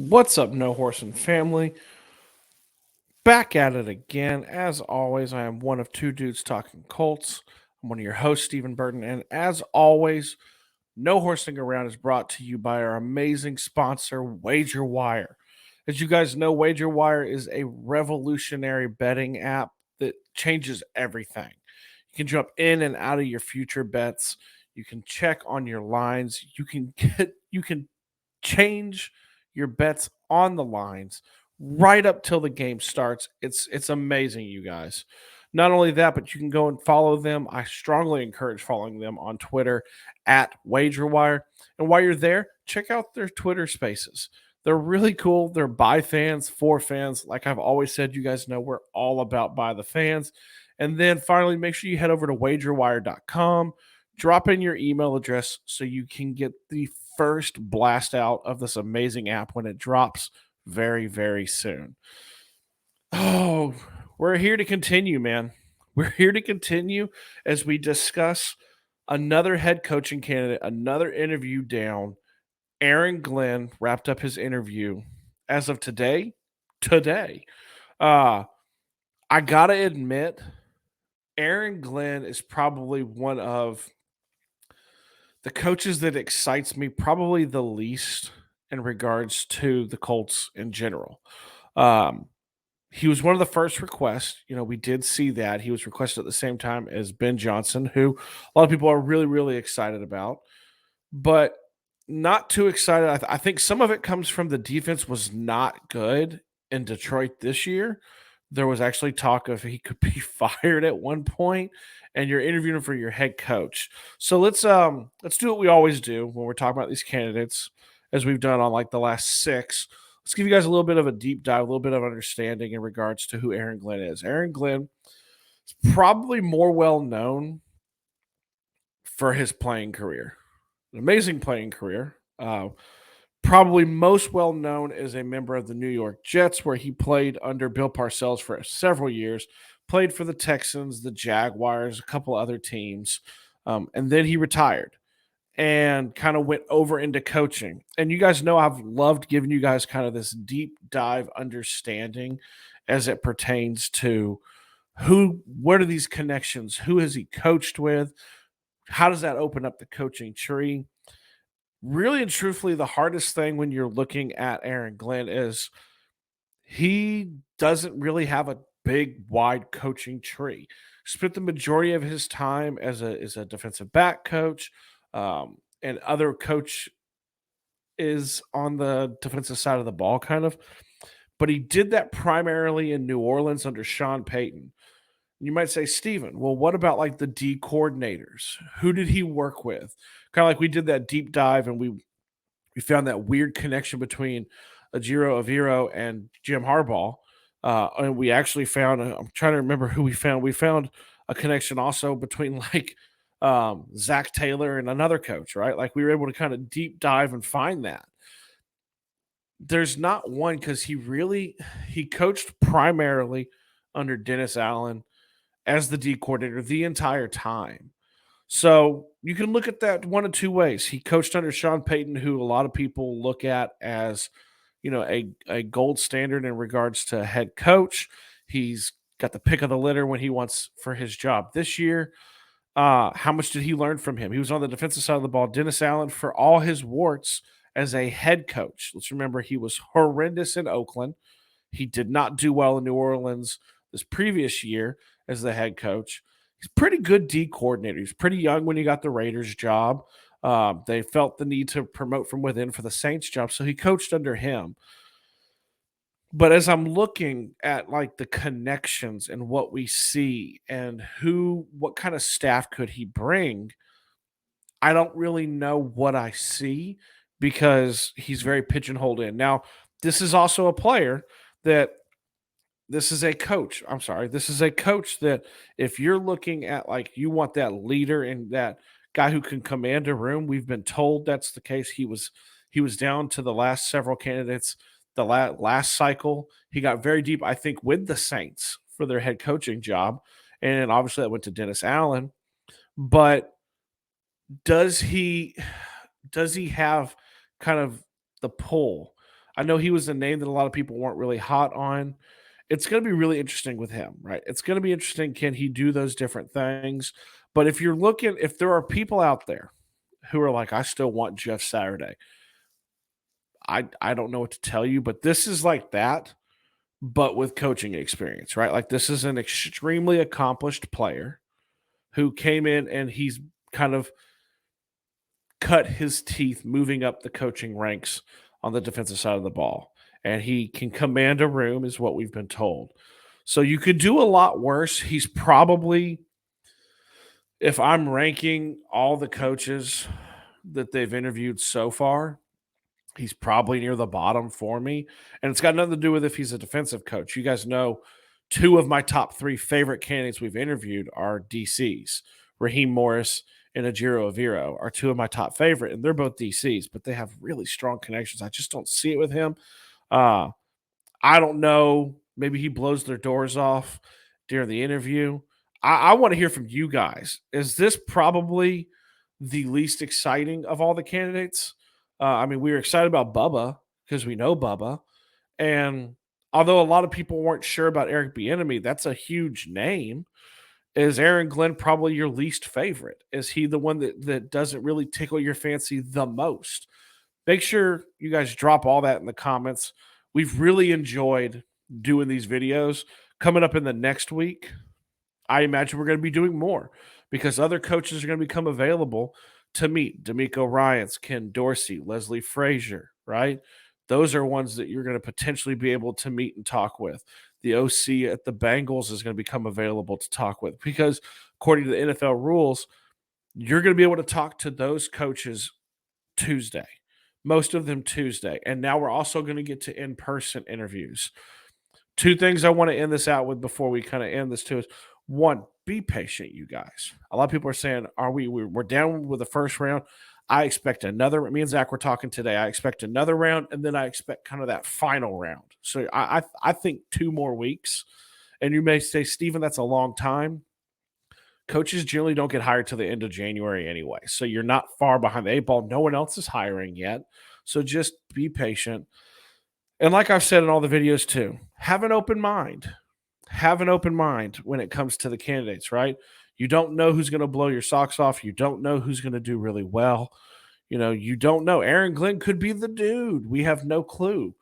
What's up, No Horse and family? Back at it again. As always, I am one of two dudes talking Colts. I'm one of your hosts, Stephen Burton, and as always, No Horsing Around is brought to you by our amazing sponsor, Wager Wire. As you guys know, Wager Wire is a revolutionary betting app that changes everything. You can jump in and out of your future bets. You can check on your lines. You can change your bets on the lines right up till the game starts. It's amazing, you guys. Not only that, but you can go and follow them. I strongly encourage following them on Twitter at WagerWire. And while you're there, check out their Twitter spaces. They're really cool. They're by fans, for fans. Like I've always said, you guys know we're all about by the fans. And then finally, make sure you head over to wagerwire.com, drop in your email address so you can get the first blast out of this amazing app when it drops very, very soon. Oh, we're here to continue, man. We're here to continue as we discuss another head coaching candidate, another interview down. Aaron Glenn wrapped up his interview as of today. Today. Uh, I gotta admit, Aaron Glenn is probably one of the coaches that excites me probably the least in regards to the Colts in general. Um, he was one of the first requests. You know, we did see that. He was requested at the same time as Ben Johnson, who a lot of people are really, really excited about, but not too excited. I think some of it comes from the defense was not good in Detroit this year. There was actually talk of he could be fired at one point, and you're interviewing for your head coach. So let's do what we always do when we're talking about these candidates, as we've done on like the last six. Let's give you guys a little bit of a deep dive, a little bit of understanding in regards to who Aaron Glenn is. Aaron Glenn is probably more well known for his playing career, an amazing playing career. Probably most well known as a member of the New York Jets, where he played under Bill Parcells for several years, played for the Texans, the Jaguars, a couple other teams, and then he retired and kind of went over into coaching. And you guys know I've loved giving you guys kind of this deep dive understanding as it pertains to what are these connections? Who has he coached with? How does that open up the coaching tree? Really and truthfully, the hardest thing when you're looking at Aaron Glenn is he doesn't really have a big, wide coaching tree. Spent the majority of his time as a defensive back coach, and other coach is on the defensive side of the ball, kind of. But he did that primarily in New Orleans under Sean Payton. You might say, Steven, well, what about like the D coordinators? Who did he work with? Kind of like we did that deep dive and we found that weird connection between Ajiro Aviro and Jim Harbaugh. And we actually found, I'm trying to remember who we found. We found a connection also between like Zach Taylor and another coach, right? Like we were able to kind of deep dive and find that. There's not one because he coached primarily under Dennis Allen as the D coordinator the entire time. So you can look at that one of two ways. He coached under Sean Payton, who a lot of people look at as, a gold standard in regards to head coach. He's got the pick of the litter when he wants for his job this year. How much did he learn from him? He was on the defensive side of the ball. Dennis Allen, for all his warts as a head coach, let's remember he was horrendous in Oakland. He did not do well in New Orleans this previous year as the head coach. He's a pretty good D coordinator. He's pretty young when he got the Raiders job. They felt the need to promote from within for the Saints job, so he coached under him. But as I'm looking at like the connections and what we see and what kind of staff could he bring, I don't really know what I see because he's very pigeonholed in. Now, this is also a player that this is a coach. I'm sorry. This is a coach that if you're looking at like you want that leader and that guy who can command a room, we've been told that's the case. He was down to the last several candidates. The last cycle, he got very deep, I think, with the Saints for their head coaching job. And obviously that went to Dennis Allen. But does he have kind of the pull? I know he was a name that a lot of people weren't really hot on. It's going to be really interesting with him, right? It's going to be interesting. Can he do those different things? But if there are people out there who are like, I still want Jeff Saturday, I don't know what to tell you, but this is like that, but with coaching experience, right? Like this is an extremely accomplished player who came in and he's kind of cut his teeth moving up the coaching ranks on the defensive side of the ball. And he can command a room, is what we've been told. So you could do a lot worse. He's probably, if I'm ranking all the coaches that they've interviewed so far, he's probably near the bottom for me. And it's got nothing to do with if he's a defensive coach. You guys know two of my top three favorite candidates we've interviewed are DCs. Raheem Morris and Ajiro Aviro are two of my top favorite, and they're both DCs, but they have really strong connections. I just don't see it with him. Uh, I don't know. Maybe he blows their doors off during the interview. I want to hear from you guys. Is this probably the least exciting of all the candidates? I mean, we were excited about Bubba because we know Bubba. And although a lot of people weren't sure about Eric Bieniemy, that's a huge name. Is Aaron Glenn probably your least favorite? Is he the one that doesn't really tickle your fancy the most? Make sure you guys drop all that in the comments. We've really enjoyed doing these videos. Coming up in the next week, I imagine we're going to be doing more because other coaches are going to become available to meet. D'Amico Ryans, Ken Dorsey, Leslie Frazier, right? Those are ones that you're going to potentially be able to meet and talk with. The OC at the Bengals is going to become available to talk with because, according to the NFL rules, you're going to be able to talk to those coaches Tuesday, most of them Tuesday. And now we're also going to get to in person interviews. Two things I want to end this out with before we kind of end this too is one, be patient, you guys. A lot of people are saying, we're down with the first round. I expect another. Me and Zach were talking today. I expect another round, and then I expect kind of that final round. So I think 2 more weeks. And you may say, Steven, that's a long time. Coaches generally don't get hired till the end of January anyway. So you're not far behind the 8 ball. No one else is hiring yet. So just be patient. And like I've said in all the videos too, have an open mind. Have an open mind when it comes to the candidates, right? You don't know who's going to blow your socks off. You don't know who's going to do really well. You don't know. Aaron Glenn could be the dude. We have no clue.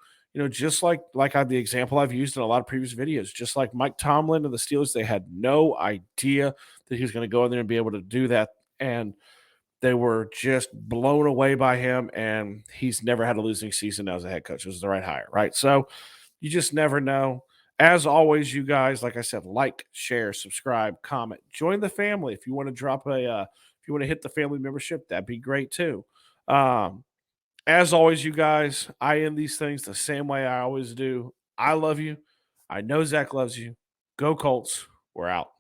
Just the example I've used in a lot of previous videos, just like Mike Tomlin and the Steelers, they had no idea that he was going to go in there and be able to do that. And they were just blown away by him, and he's never had a losing season as a head coach. It was the right hire, right? So you just never know. As always, you guys, like I said, like, share, subscribe, comment, join the family. If you want to if you want to hit the family membership, that'd be great too. Um, as always, you guys, I end these things the same way I always do. I love you. I know Zach loves you. Go Colts. We're out.